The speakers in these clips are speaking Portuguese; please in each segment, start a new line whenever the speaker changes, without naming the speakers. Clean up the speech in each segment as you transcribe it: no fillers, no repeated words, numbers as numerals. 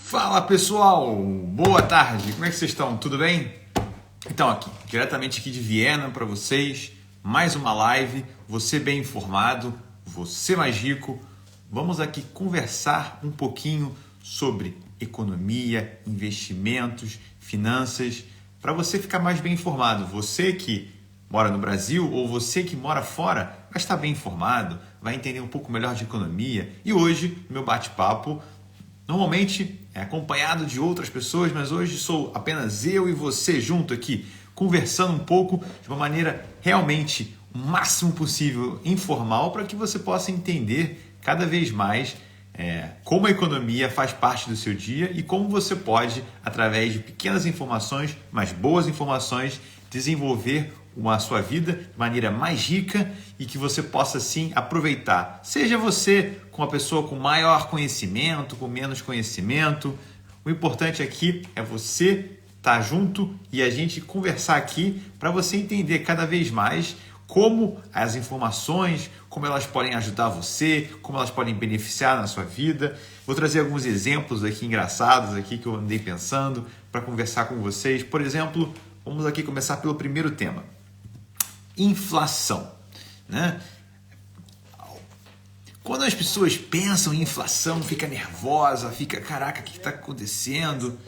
Fala pessoal, boa tarde, como é que vocês estão? Tudo bem? Então diretamente aqui de Viena para vocês, mais uma live, você bem informado, você mais rico. Vamos aqui conversar um pouquinho sobre economia, investimentos, finanças, para você ficar mais bem informado. Você que mora no Brasil ou você que mora fora vai estar bem informado, vai entender um pouco melhor de economia. E hoje, no meu bate-papo, normalmente é acompanhado de outras pessoas, mas hoje sou apenas eu e você junto aqui, conversando um pouco de uma maneira realmente o máximo possível informal para que você possa entender cada vez mais como a economia faz parte do seu dia e como você pode, através de pequenas informações, mas boas informações, desenvolver a sua vida de maneira mais rica e que você possa sim aproveitar. Seja você com a pessoa com maior conhecimento, com menos conhecimento. O importante aqui é você estar junto e a gente conversar aqui para você entender cada vez mais como as informações, como elas podem ajudar você, como elas podem beneficiar na sua vida. Vou trazer alguns exemplos aqui engraçados aqui que eu andei pensando para conversar com vocês. Por exemplo, vamos aqui começar pelo primeiro tema. Inflação, né? Quando as pessoas pensam em inflação, fica nervosa, fica, caraca, o que está acontecendo?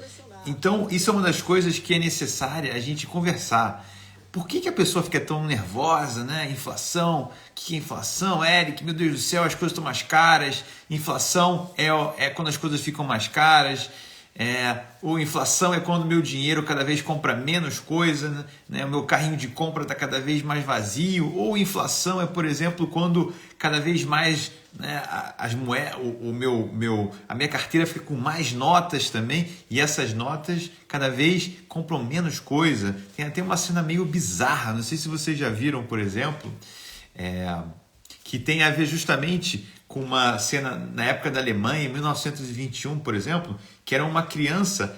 Então, isso é uma das coisas que é necessária a gente conversar. Por que a pessoa fica tão nervosa, né? Inflação, o que é inflação? Eric, meu Deus do céu, as coisas estão mais caras. Inflação é quando as coisas ficam mais caras. Ou inflação é quando o meu dinheiro cada vez compra menos coisa, né? O meu carrinho de compra está cada vez mais vazio. Ou inflação é, por exemplo, quando cada vvez mais, né, as moedas, a minha carteira fica com mais notas também e essas notas cada vez compram menos coisa. Tem até uma cena meio bizarra, não sei se vocês já viram, por exemplo, que tem a ver justamente com uma cena na época da Alemanha, em 1921, por exemplo, que era uma criança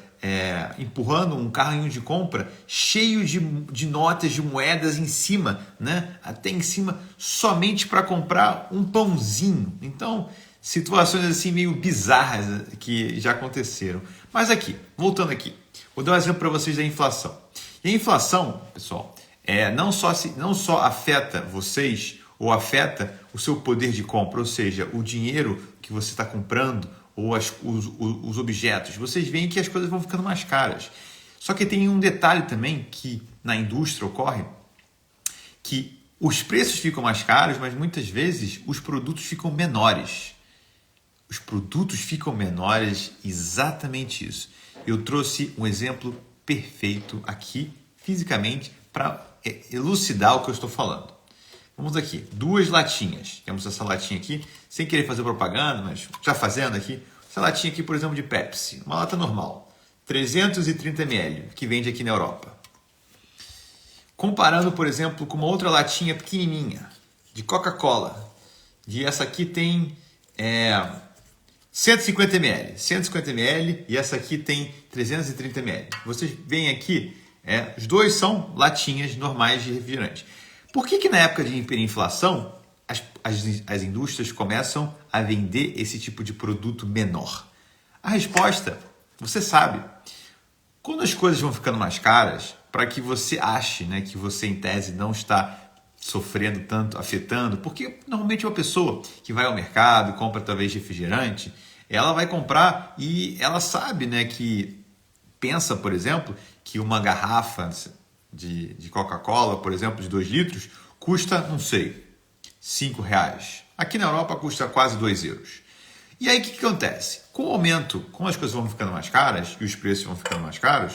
empurrando um carrinho de compra cheio de notas, de moedas em cima, né? Até em cima, somente para comprar um pãozinho. Então, situações assim meio bizarras que já aconteceram. Mas aqui, voltando aqui, vou dar um exemplo para vocês da inflação. E a inflação, pessoal, não só afeta vocês ou afeta o seu poder de compra, ou seja, o dinheiro que você está comprando ou os objetos. Vocês veem que as coisas vão ficando mais caras. Só que tem um detalhe também que na indústria ocorre, que os preços ficam mais caros, mas muitas vezes os produtos ficam menores. Os produtos ficam menores, exatamente isso. Eu trouxe um exemplo perfeito aqui, fisicamente, para elucidar o que eu estou falando. Vamos aqui, 2 latinhas. Temos essa latinha aqui, sem querer fazer propaganda, mas já fazendo aqui. Essa latinha aqui, por exemplo, de Pepsi, uma lata normal, 330 ml, que vende aqui na Europa. Comparando, por exemplo, com uma outra latinha pequenininha, de Coca-Cola. E essa aqui tem 150 ml. 150 ml e essa aqui tem 330 ml. Vocês veem aqui, os dois são latinhas normais de refrigerante. Por que na época de hiperinflação as indústrias começam a vender esse tipo de produto menor? A resposta, você sabe. Quando as coisas vão ficando mais caras, para que você ache, né, que você em tese não está sofrendo tanto, afetando, porque normalmente uma pessoa que vai ao mercado, compra talvez refrigerante, ela vai comprar e ela sabe, né, que pensa, por exemplo, que uma garrafa de Coca-Cola, por exemplo, de 2 litros, custa, não sei, 5 reais. Aqui na Europa custa quase 2 euros. E aí o que acontece? Com o aumento, como as coisas vão ficando mais caras e os preços vão ficando mais caros,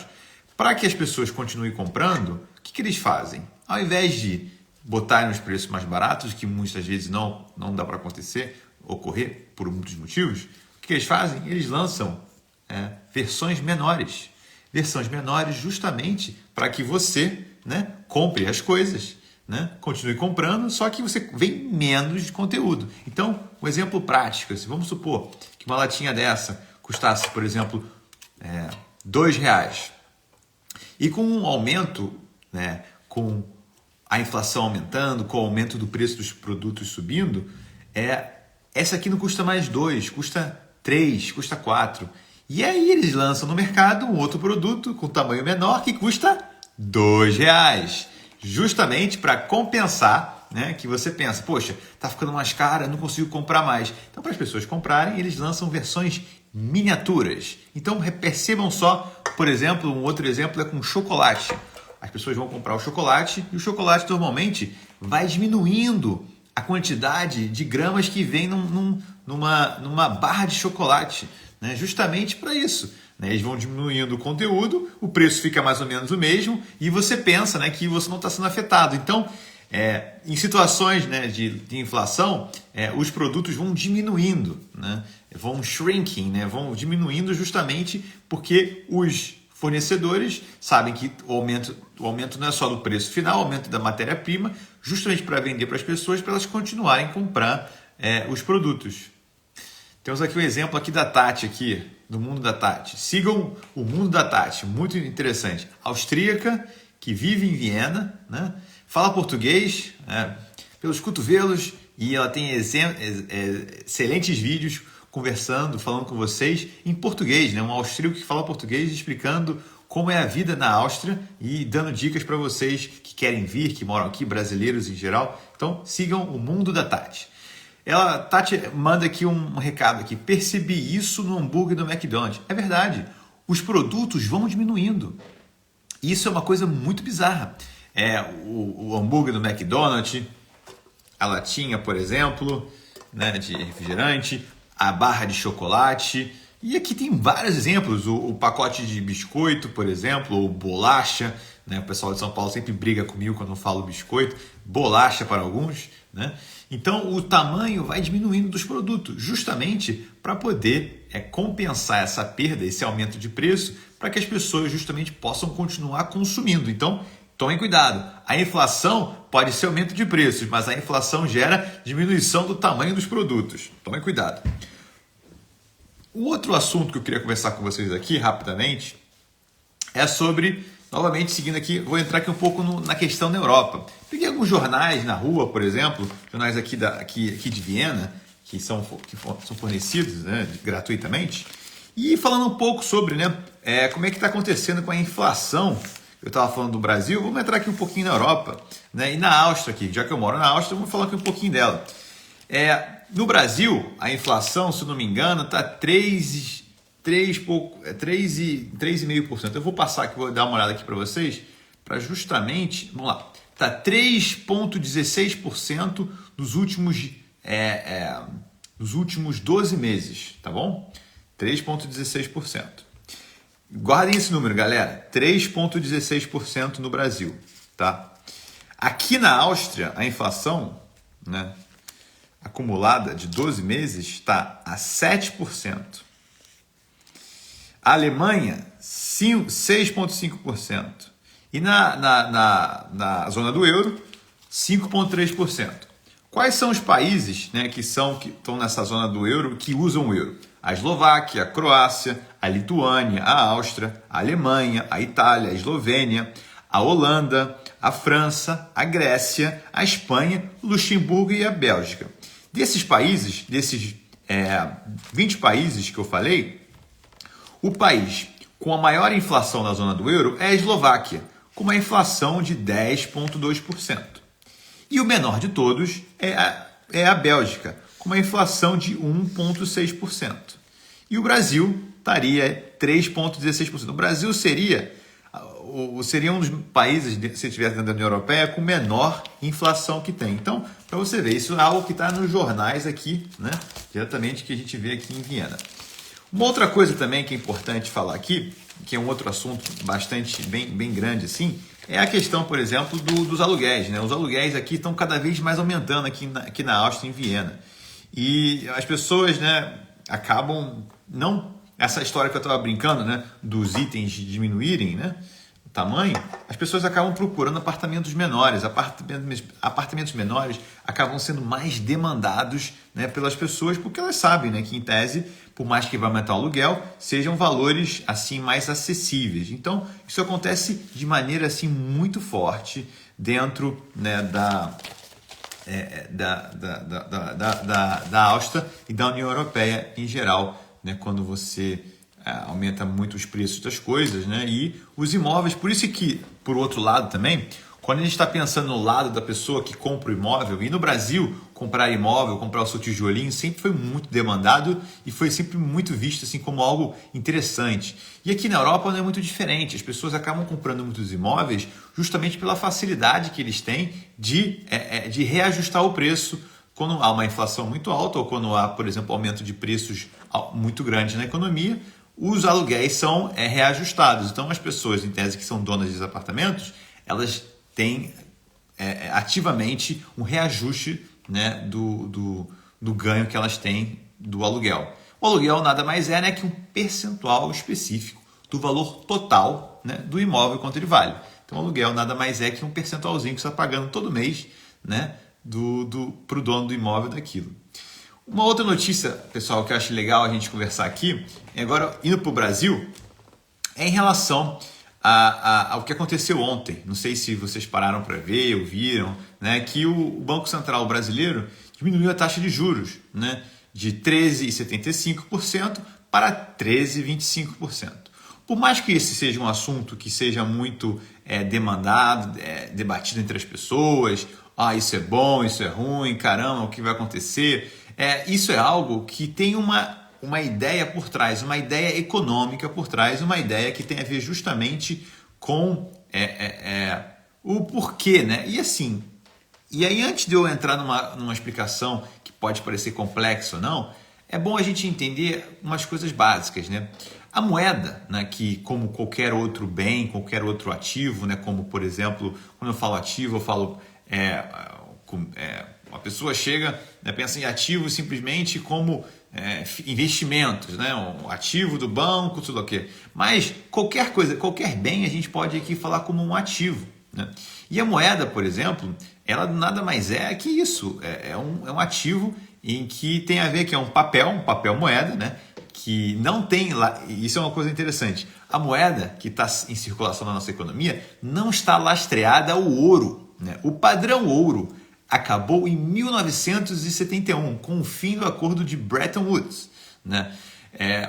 para que as pessoas continuem comprando, o que eles fazem? Ao invés de botarem os preços mais baratos, que muitas vezes não dá para ocorrer por muitos motivos, o que eles fazem? Eles lançam versões menores. Versões menores justamente para que você, né, compre as coisas, né, continue comprando, só que você vem menos de conteúdo. Então, um exemplo prático, assim, vamos supor que uma latinha dessa custasse, por exemplo, R$2. E com um aumento, né, com a inflação aumentando, com o aumento do preço dos produtos subindo, essa aqui não custa mais 2, custa 3, custa 4. E aí eles lançam no mercado um outro produto com tamanho menor que custa R$ 2, justamente para compensar, né, que você pensa, poxa, tá ficando mais caro, não consigo comprar mais. Então, para as pessoas comprarem, eles lançam versões miniaturas. Então, percebam só, por exemplo, um outro exemplo é com chocolate. As pessoas vão comprar o chocolate e o chocolate normalmente vai diminuindo a quantidade de gramas que vem numa barra de chocolate, né? Justamente para isso, né? Eles vão diminuindo o conteúdo, o preço fica mais ou menos o mesmo e você pensa, né, que você não está sendo afetado. Então, em situações, né, de inflação, os produtos vão diminuindo, né? Vão shrinking, né? Vão diminuindo justamente porque os fornecedores sabem que o aumento não é só do preço final, o aumento da matéria-prima, justamente para vender para as pessoas, para elas continuarem a comprar os produtos. Temos aqui um exemplo aqui da Tati, aqui, do Mundo da Tati. Sigam o Mundo da Tati, muito interessante. Austríaca, que vive em Viena, né? Fala português, pelos cotovelos, e ela tem excelentes vídeos conversando, falando com vocês em português, né? Um austríaco que fala português explicando como é a vida na Áustria e dando dicas para vocês que querem vir, que moram aqui, brasileiros em geral. Então, sigam o Mundo da Tati. Tati manda aqui um recado aqui. Percebi isso no hambúrguer do McDonald's. É verdade. Os produtos vão diminuindo. Isso é uma coisa muito bizarra. O hambúrguer do McDonald's, a latinha, por exemplo, né, de refrigerante, a barra de chocolate. E aqui tem vários exemplos. O pacote de biscoito, por exemplo, ou bolacha. Né? O pessoal de São Paulo sempre briga comigo quando eu falo biscoito. Bolacha para alguns, né? Então, o tamanho vai diminuindo dos produtos, justamente para poder compensar essa perda, esse aumento de preço, para que as pessoas justamente possam continuar consumindo. Então, tomem cuidado. A inflação pode ser aumento de preços, mas a inflação gera diminuição do tamanho dos produtos. Tomem cuidado. O outro assunto que eu queria conversar com vocês aqui, rapidamente, é sobre... Novamente, seguindo aqui, vou entrar aqui um pouco na questão da Europa. Peguei alguns jornais na rua, por exemplo, jornais aqui de Viena, que são fornecidos, né, gratuitamente, e falando um pouco sobre, né, como é que está acontecendo com a inflação. Eu estava falando do Brasil, vamos entrar aqui um pouquinho na Europa, né, e na Áustria aqui, já que eu moro na Áustria, vamos falar aqui um pouquinho dela. No Brasil, a inflação, se não me engano, está 3,5%. Eu vou passar aqui, vou dar uma olhada aqui para vocês, para justamente, vamos lá, está 3,16% nos últimos 12 meses, tá bom? 3,16%. Guardem esse número, galera, 3,16% no Brasil, tá? Aqui na Áustria, a inflação, né, acumulada de 12 meses está a 7%. A Alemanha, 6,5%. E na zona do euro, 5,3%. Quais são os países, né, que estão nessa zona do euro que usam o euro? A Eslováquia, a Croácia, a Lituânia, a Áustria, a Alemanha, a Itália, a Eslovênia, a Holanda, a França, a Grécia, a Espanha, o Luxemburgo e a Bélgica. Desses 20 países que eu falei, o país com a maior inflação na zona do euro é a Eslováquia, com uma inflação de 10,2%. E o menor de todos é a Bélgica, com uma inflação de 1,6%. E o Brasil estaria 3,16%. O Brasil seria um dos países, se estivesse dentro da União Europeia, com menor inflação que tem. Então, para você ver, isso é algo que está nos jornais aqui, né? Diretamente que a gente vê aqui em Viena. Uma outra coisa também que é importante falar aqui, que é um outro assunto bastante bem grande assim, é a questão, por exemplo, dos aluguéis, né? Os aluguéis aqui estão cada vez mais aumentando aqui na Áustria, em Viena. E as pessoas, né, acabam não... Essa história que eu estava brincando, né, dos itens diminuírem, né, o tamanho, as pessoas acabam procurando apartamentos menores. Apartamentos menores acabam sendo mais demandados, né, pelas pessoas, porque elas sabem, né, que em tese, por mais que vá aumentar o aluguel, sejam valores assim mais acessíveis. Então, isso acontece de maneira assim muito forte dentro, né, da Áustria e da União Europeia em geral, né, quando você aumenta muito os preços das coisas, né? E os imóveis, por isso que, por outro lado também, quando a gente está pensando no lado da pessoa que compra o imóvel, e no Brasil, comprar imóvel, comprar o seu tijolinho, sempre foi muito demandado e foi sempre muito visto assim como algo interessante. E aqui na Europa não é muito diferente, as pessoas acabam comprando muitos imóveis justamente pela facilidade que eles têm de reajustar o preço quando há uma inflação muito alta ou quando há, por exemplo, aumento de preços muito grande na economia, os aluguéis são reajustados. Então as pessoas, em tese, que são donas dos apartamentos, elas tem ativamente um reajuste, né, do ganho que elas têm do aluguel. O aluguel nada mais é, né, que um percentual específico do valor total, né, do imóvel quanto ele vale. Então o aluguel nada mais é que um percentualzinho que você está pagando todo mês, né, para o dono do imóvel daquilo. Uma outra notícia, pessoal, que eu acho legal a gente conversar aqui, agora indo para o Brasil, é em relação ao que aconteceu ontem. Não sei se vocês pararam para ver ou viram, né, que o Banco Central brasileiro diminuiu a taxa de juros, né, de 13,75% para 13,25%. Por mais que esse seja um assunto que seja muito demandado, debatido entre as pessoas, isso é bom, isso é ruim, caramba, o que vai acontecer? Isso é algo que tem uma ideia por trás, uma ideia econômica por trás, uma ideia que tem a ver justamente com o porquê, né? E aí antes de eu entrar numa explicação que pode parecer complexa ou não, é bom a gente entender umas coisas básicas, né? A moeda, né, que como qualquer outro bem, qualquer outro ativo, né, como por exemplo, quando eu falo ativo, eu falo uma pessoa chega, né, pensa em ativo simplesmente como investimentos, né? Um ativo do banco, tudo aquilo. Mas qualquer coisa, qualquer bem, a gente pode aqui falar como um ativo, né? E a moeda, por exemplo, ela nada mais é que isso. É um ativo em que tem a ver que é um papel moeda, né? Que não tem lá. Isso é uma coisa interessante. A moeda que está em circulação na nossa economia não está lastreada ao ouro, né? O padrão ouro acabou em 1971, com o fim do acordo de Bretton Woods, né?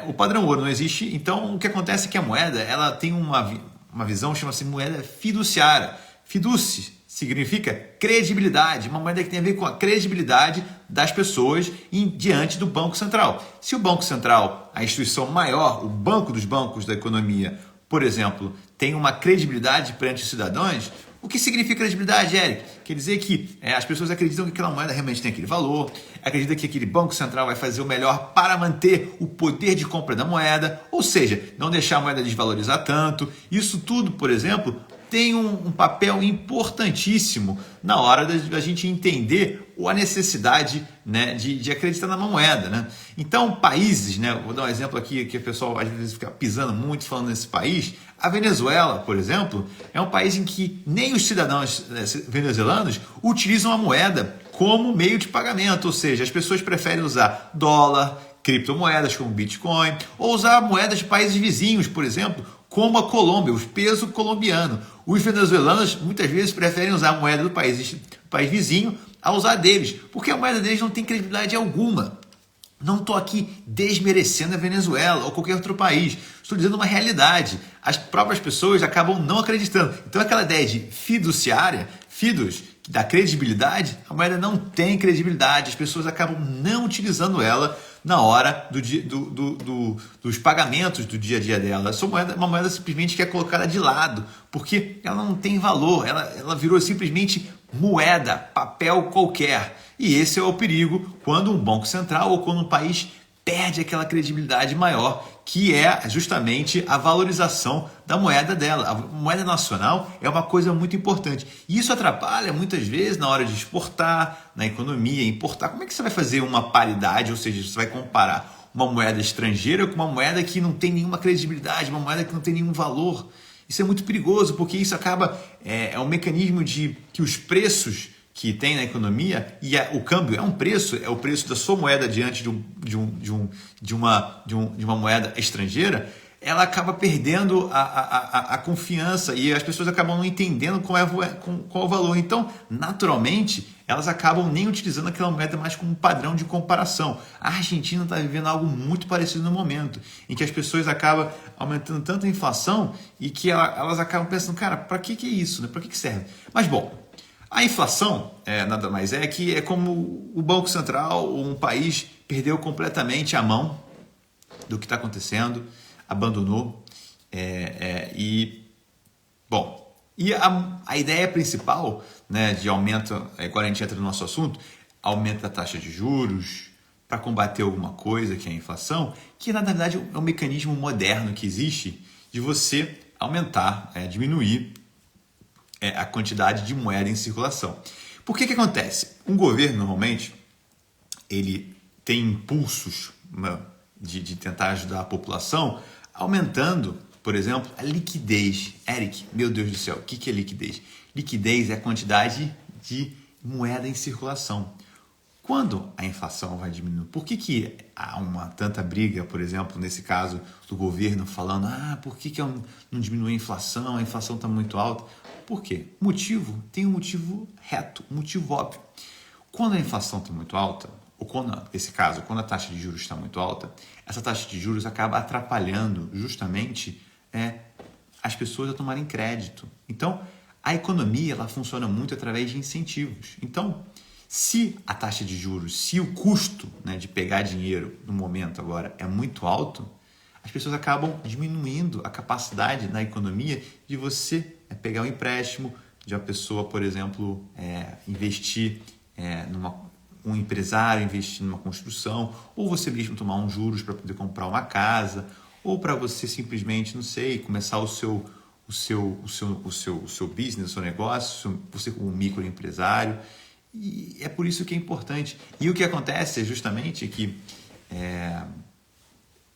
O padrão ouro não existe, então o que acontece é que a moeda ela tem uma visão, chama-se moeda fiduciária. Fiduci significa credibilidade, uma moeda que tem a ver com a credibilidade das pessoas diante do Banco Central. Se o Banco Central, a instituição maior, o banco dos bancos da economia, por exemplo, tem uma credibilidade perante os cidadãos, o que significa credibilidade, Eric? Quer dizer que as pessoas acreditam que aquela moeda realmente tem aquele valor, acreditam que aquele Banco Central vai fazer o melhor para manter o poder de compra da moeda, ou seja, não deixar a moeda desvalorizar tanto. Isso tudo, por exemplo, tem um papel importantíssimo na hora da gente entender a necessidade, né, de acreditar na moeda, né? Então, países, né, vou dar um exemplo aqui que o pessoal às vezes fica pisando muito falando nesse país. A Venezuela, por exemplo, é um país em que nem os cidadãos venezuelanos utilizam a moeda como meio de pagamento, ou seja, as pessoas preferem usar dólar, criptomoedas como Bitcoin, ou usar moedas de países vizinhos, por exemplo, como a Colômbia, o peso colombiano. Os venezuelanos muitas vezes preferem usar a moeda do país vizinho a usar a deles, porque a moeda deles não tem credibilidade alguma. Não estou aqui desmerecendo a Venezuela ou qualquer outro país. Estou dizendo uma realidade. As próprias pessoas acabam não acreditando. Então aquela ideia de fiduciária, fidus, que dá credibilidade, a moeda não tem credibilidade. As pessoas acabam não utilizando ela na hora dos pagamentos do dia a dia dela. Essa moeda é uma moeda simplesmente que é colocada de lado, porque ela não tem valor. Ela virou simplesmente moeda, papel qualquer. E esse é o perigo quando um banco central ou quando um país perde aquela credibilidade maior, que é justamente a valorização da moeda dela. A moeda nacional é uma coisa muito importante. E isso atrapalha muitas vezes na hora de exportar, na economia, importar. Como é que você vai fazer uma paridade, ou seja, você vai comparar uma moeda estrangeira com uma moeda que não tem nenhuma credibilidade, uma moeda que não tem nenhum valor? Isso é muito perigoso, porque isso acaba... É um mecanismo de que os preços que tem na economia, e o câmbio é o preço da sua moeda diante de uma moeda estrangeira, ela acaba perdendo a confiança e as pessoas acabam não entendendo qual é o valor. Então, naturalmente, elas acabam nem utilizando aquela moeda mais como um padrão de comparação. A Argentina está vivendo algo muito parecido no momento, em que as pessoas acabam aumentando tanto a inflação e que elas acabam pensando, cara, para que é isso? Né? Para que serve? Mas, bom, a inflação nada mais é que é como o Banco Central ou um país perdeu completamente a mão do que está acontecendo, abandonou bom, e a ideia principal, né, de aumento, agora a gente entra no nosso assunto, aumento da taxa de juros para combater alguma coisa que é a inflação, que na verdade é um mecanismo moderno que existe de você aumentar, diminuir a quantidade de moeda em circulação. Por que acontece? Um governo normalmente ele tem impulsos, né, de tentar ajudar a população, aumentando, por exemplo, a liquidez. Eric, meu Deus do céu, o que é liquidez? Liquidez é a quantidade de moeda em circulação. Quando a inflação vai diminuindo, por que há tanta briga, por exemplo, nesse caso do governo falando, por que não diminui a inflação está muito alta? Por quê? Tem um motivo reto, um motivo óbvio. Quando a inflação está muito alta, ou nesse caso, quando a taxa de juros está muito alta, essa taxa de juros acaba atrapalhando justamente as pessoas a tomarem crédito. Então, a economia ela funciona muito através de incentivos. Então, se a taxa de juros, se o custo, né, de pegar dinheiro no momento agora é muito alto, as pessoas acabam diminuindo a capacidade na economia de você pegar um empréstimo, de uma pessoa, por exemplo, investir um empresário investir numa construção, ou você mesmo tomar uns juros para poder comprar uma casa, ou para você simplesmente, não sei, começar o seu business, o seu negócio, você como microempresário. E é por isso que é importante. E o que acontece é justamente que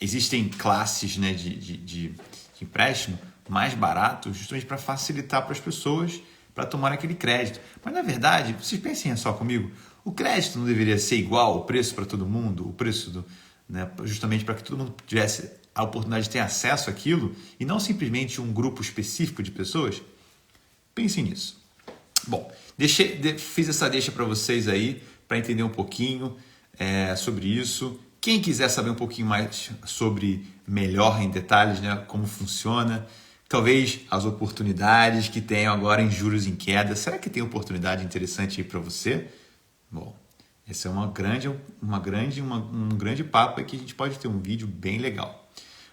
existem classes, né, de empréstimo mais baratos, justamente para facilitar para as pessoas para tomar aquele crédito. Mas, na verdade, vocês pensem só comigo, o crédito não deveria ser igual, o preço para todo mundo, o preço justamente para que todo mundo tivesse a oportunidade de ter acesso àquilo e não simplesmente um grupo específico de pessoas? Pensem nisso. Bom, fiz essa deixa para vocês aí, para entender um pouquinho sobre isso. Quem quiser saber um pouquinho mais sobre melhor em detalhes, né, como funciona, talvez as oportunidades que tem agora em juros em queda. Será que tem oportunidade interessante aí para você? Bom, esse é um grande papo aí que a gente pode ter um vídeo bem legal.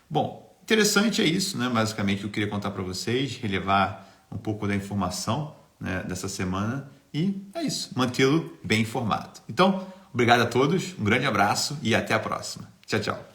Bom, interessante é isso, né? Basicamente eu queria contar para vocês, relevar um pouco da informação, né, dessa semana e é isso, mantê-lo bem informado. Então, obrigado a todos, um grande abraço e até a próxima. Tchau, tchau.